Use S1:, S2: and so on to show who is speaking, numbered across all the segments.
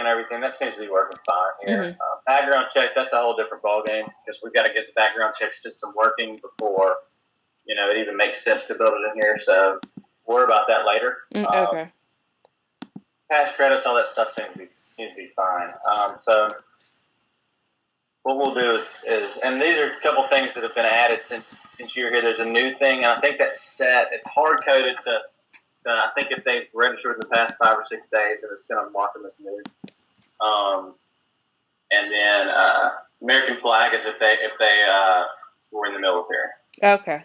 S1: and everything, that seems to be working fine here.
S2: Mm-hmm.
S1: Background check, that's a whole different ballgame because we've got to get the background check system working before, it even makes sense to build it in here. So we'll worry about that later.
S2: Okay.
S1: Cash credits, all that stuff seems to be fine. So what we'll do is, and these are a couple things that have been added since you're here. There's a new thing, and I think that's set. It's hard coded to I think if they've registered in the past 5 or 6 days, then it's going to mark them as new. And then American flag is if they were in the military.
S2: Okay.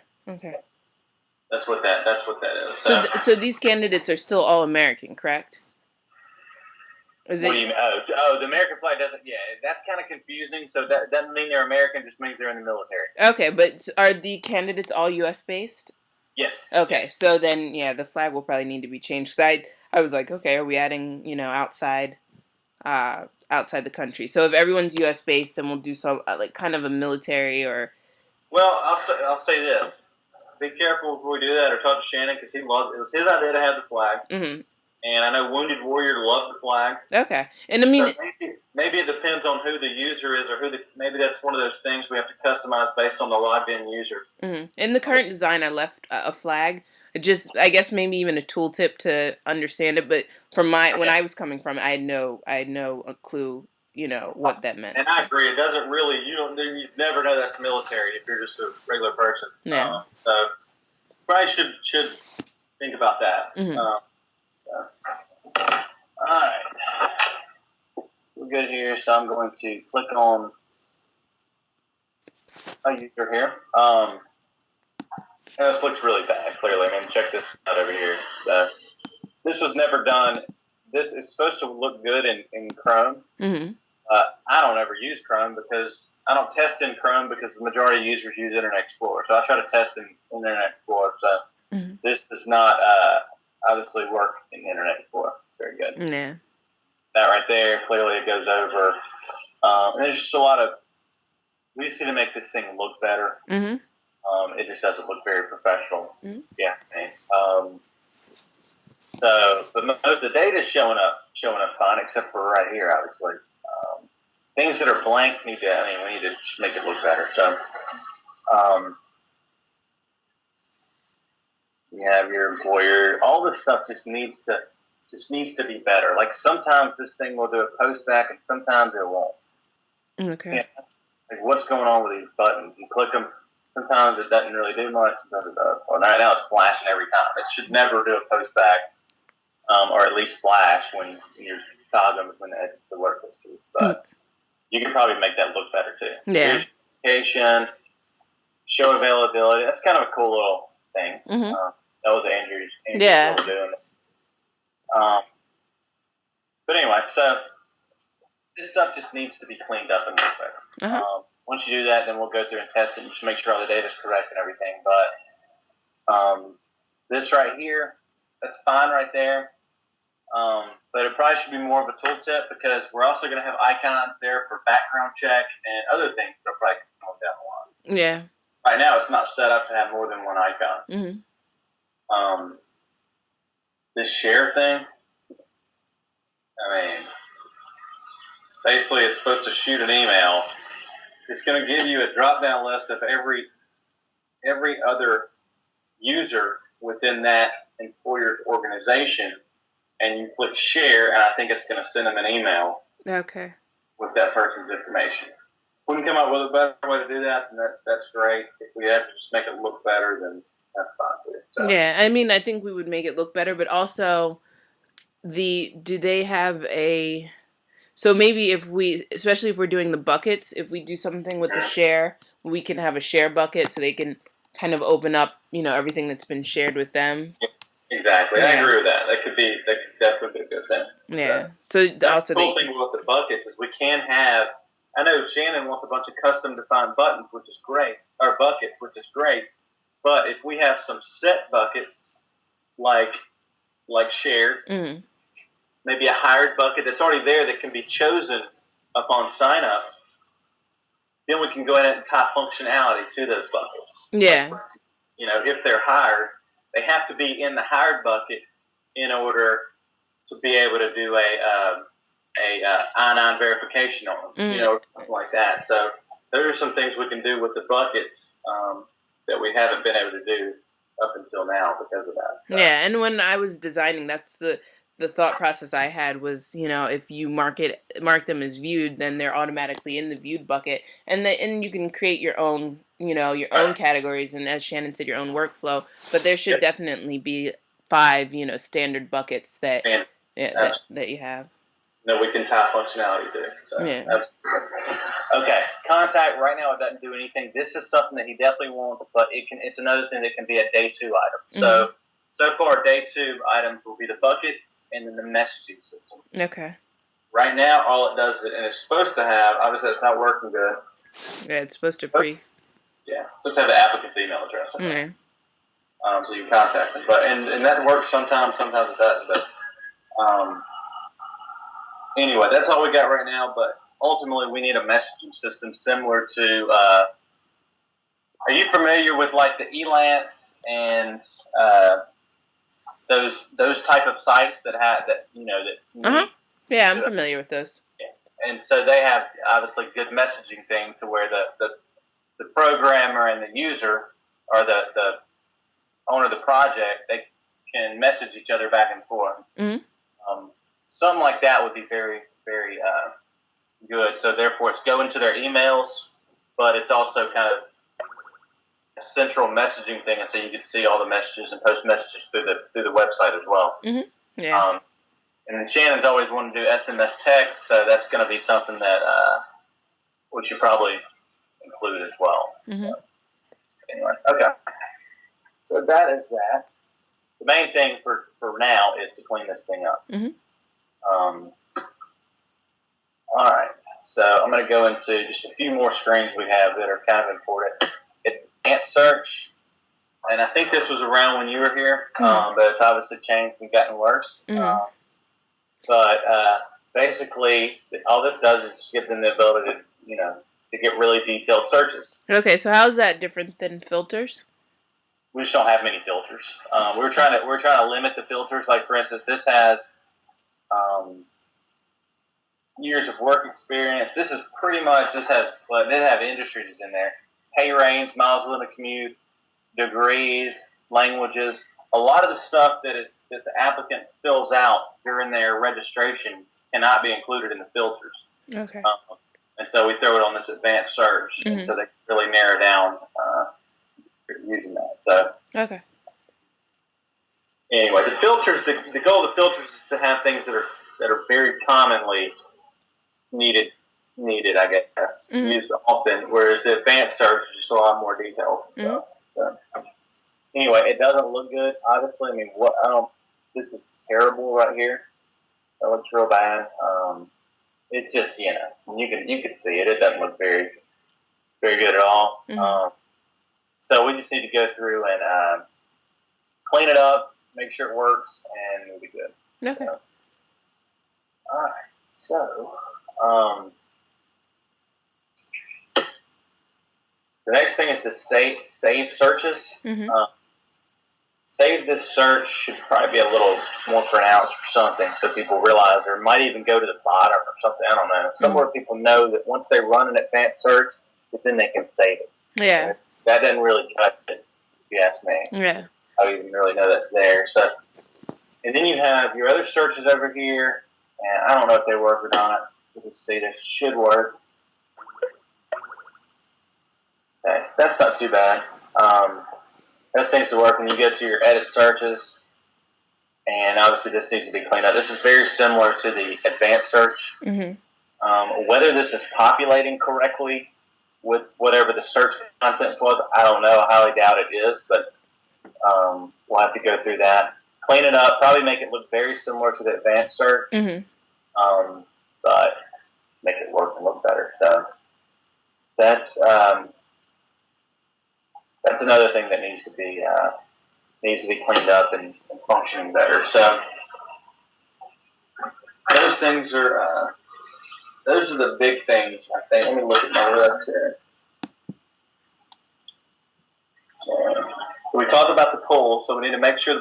S1: That's what that is.
S2: So these candidates are still all American, correct?
S1: What do you mean? Oh, the American flag doesn't. Yeah, that's kind of confusing. So that doesn't mean they're American. Just means they're in the military.
S2: Okay, but are the candidates all U.S. based?
S1: Yes.
S2: Okay,
S1: yes.
S2: So then, the flag will probably need to be changed. So I was like, okay, are we adding, outside the country? So if everyone's U.S. based, then we'll do some like kind of a military or.
S1: Well, I'll say this: be careful before we do that, or talk to Shannon because it was his idea to have the flag.
S2: Mm-hmm.
S1: And I know Wounded Warrior loved the flag.
S2: Okay, and I mean,
S1: so maybe it depends on who the user is, or maybe that's one of those things we have to customize based on the logged-in user.
S2: Mm-hmm. In the current design, I left a flag. I guess maybe even a tooltip to understand it. But when I was coming from it, I had no clue, what that meant.
S1: And I agree. It doesn't really. You never know that's military if you're just a regular person.
S2: Yeah.
S1: So probably should think about that.
S2: Mm-hmm.
S1: All right, we're good here. So I'm going to click on a user here. And this looks really bad. Clearly, I mean, check this out over here. This was never done. This is supposed to look good in Chrome.
S2: Mm-hmm.
S1: I don't ever use Chrome because I don't test in Chrome because the majority of users use Internet Explorer. So I try to test in Internet Explorer. So this does not obviously work in Internet Explorer. Very good.
S2: Yeah.
S1: That right there, clearly it goes over. And there's just a lot of, we just need to make this thing look better.
S2: Mm-hmm.
S1: It just doesn't look very professional.
S2: Mm-hmm.
S1: Yeah. But most of the data is showing up fine, except for right here, obviously. Things that are blank we need to just make it look better. So, you have your employer. All this stuff just needs to be better. Like sometimes this thing will do a post back, and sometimes it won't.
S2: Okay.
S1: Yeah. Like what's going on with these buttons? You click them. Sometimes it doesn't really do much. Sometimes it does. Well, right now it's flashing every time. It should never do a post back, or at least flash when you're toggling between the work histories. But you can probably make that look better too.
S2: Yeah.
S1: Verification, show availability. That's kind of a cool little thing.
S2: Mm-hmm.
S1: That was Andrew's
S2: yeah.
S1: doing. But anyway, so this stuff just needs to be cleaned up and look better.
S2: Uh-huh.
S1: Once you do that, then we'll go through and test it and just make sure all the data is correct and everything. But this right here, that's fine right there. But it probably should be more of a tooltip because we're also going to have icons there for background check and other things that are probably going down the line.
S2: Yeah.
S1: Right now, it's not set up to have more than one icon.
S2: Mm-hmm.
S1: This share thing, basically it's supposed to shoot an email. It's going to give you a drop-down list of every other user within that employer's organization, and you click share, and I think it's going to send them an email.
S2: Okay.
S1: With that person's information. If we can come up with a better way to do that, then that's great. If we have to just make it look better, then that's fine too. So.
S2: Yeah, I think we would make it look better, but also do they have a, so maybe especially if we're doing the buckets, if we do something with the share, we can have a share bucket so they can kind of open up, everything that's been shared with them.
S1: Yes, exactly. Yeah. I agree with that. That could definitely be a good thing.
S2: Yeah. So also
S1: the cool thing about the buckets is we can have, I know Shannon wants a bunch of custom defined buttons, which is great, or buckets, which is great. But if we have some set buckets, like shared, maybe a hired bucket that's already there that can be chosen upon sign up, then we can go ahead and tie functionality to those buckets.
S2: Yeah.
S1: Like, if they're hired, they have to be in the hired bucket in order to be able to do I-9 verification on them, something like that. So there are some things we can do with the buckets that we haven't been able to do up until now because of that. So.
S2: Yeah, and when I was designing, that's the thought process I had was, if you mark them as viewed, then they're automatically in the viewed bucket, and you can create your own, your own categories, and as Shannon said, your own workflow. But there should definitely be 5, standard buckets that that you have.
S1: That we can tie functionality to. So,
S2: yeah.
S1: Okay, contact right now it doesn't do anything. This is something that he definitely wants, but it's another thing that can be a day 2 item. So far, day 2 items will be the buckets and then the messaging system.
S2: Okay.
S1: Right now, all it does, and it's supposed to have, obviously it's not working good.
S2: Yeah, it's supposed to
S1: Yeah, it's supposed to have the applicant's email address.
S2: Yeah.
S1: So you can contact them. But and that works sometimes it doesn't. But anyway, that's all we got right now. But ultimately, we need a messaging system similar to. Are you familiar with like the Elance and those type of sites that have that that?
S2: Yeah, I'm familiar with those.
S1: Yeah. And so they have obviously good messaging thing to where the programmer and the user or the owner of the project, they can message each other back and forth.
S2: Mm-hmm.
S1: Something like that would be very, very good. So therefore, it's going to their emails, but it's also kind of a central messaging thing, and so you can see all the messages and post messages through the website as well.
S2: Mm-hmm. Yeah.
S1: And then Shannon's always wanted to do SMS text, so that's going to be something that we should probably include as well.
S2: Mm-hmm.
S1: Anyway, okay. So that is that. The main thing for now is to clean this thing up.
S2: Mm-hmm.
S1: All right. So I'm going to go into just a few more screens we have that are kind of important. Advanced search, and I think this was around when you were here, but it's obviously changed and gotten worse.
S2: Mm-hmm.
S1: But basically, all this does is just give them the ability to get really detailed searches.
S2: Okay, so how is that different than filters?
S1: We just don't have many filters. We're trying to limit the filters. Like for instance, this has years of work experience. This is pretty much they have industries in there. Pay range, miles willing to commute, degrees, languages. A lot of the stuff that the applicant fills out during their registration cannot be included in the filters.
S2: Okay.
S1: And so we throw it on this advanced search,
S2: mm-hmm.
S1: and so they can really narrow down using that. So
S2: okay.
S1: Anyway, the filters. The goal of the filters is to have things that are very commonly needed. I guess
S2: mm-hmm.
S1: used often, whereas the advanced search is just a lot more detailed.
S2: Mm-hmm.
S1: So, anyway, it doesn't look good. Obviously, I mean, this is terrible right here. That looks real bad. It's just you can see it. It doesn't look very, very good at all.
S2: Mm-hmm.
S1: So we just need to go through and clean it up, make sure it works, and we'll be good.
S2: Okay.
S1: All right. So. The next thing is to save searches.
S2: Mm-hmm.
S1: Save this search should probably be a little more pronounced or something so people realize, or might even go to the bottom or something. I don't know. Somewhere people know that once they run an advanced search, that then they can save it.
S2: Yeah.
S1: That doesn't really cut it, if you ask me.
S2: Yeah.
S1: I don't even really know that's there. So, and then you have your other searches over here, and I don't know if they work or not. You can see this should work. Okay, so that's not too bad. That seems to work when you go to your edit searches, and obviously this needs to be cleaned up. This is very similar to the advanced search.
S2: Mm-hmm.
S1: Whether this is populating correctly with whatever the search content was, I don't know. I highly doubt it is, but we'll have to go through that. Clean it up, probably make it look very similar to the advanced search,
S2: mm-hmm.
S1: But make it work and look better. So that's another thing that needs to be cleaned up and functioning better. So those things are those are the big things, I think. Let me look at my list here. We talked about the poll, so we need to make sure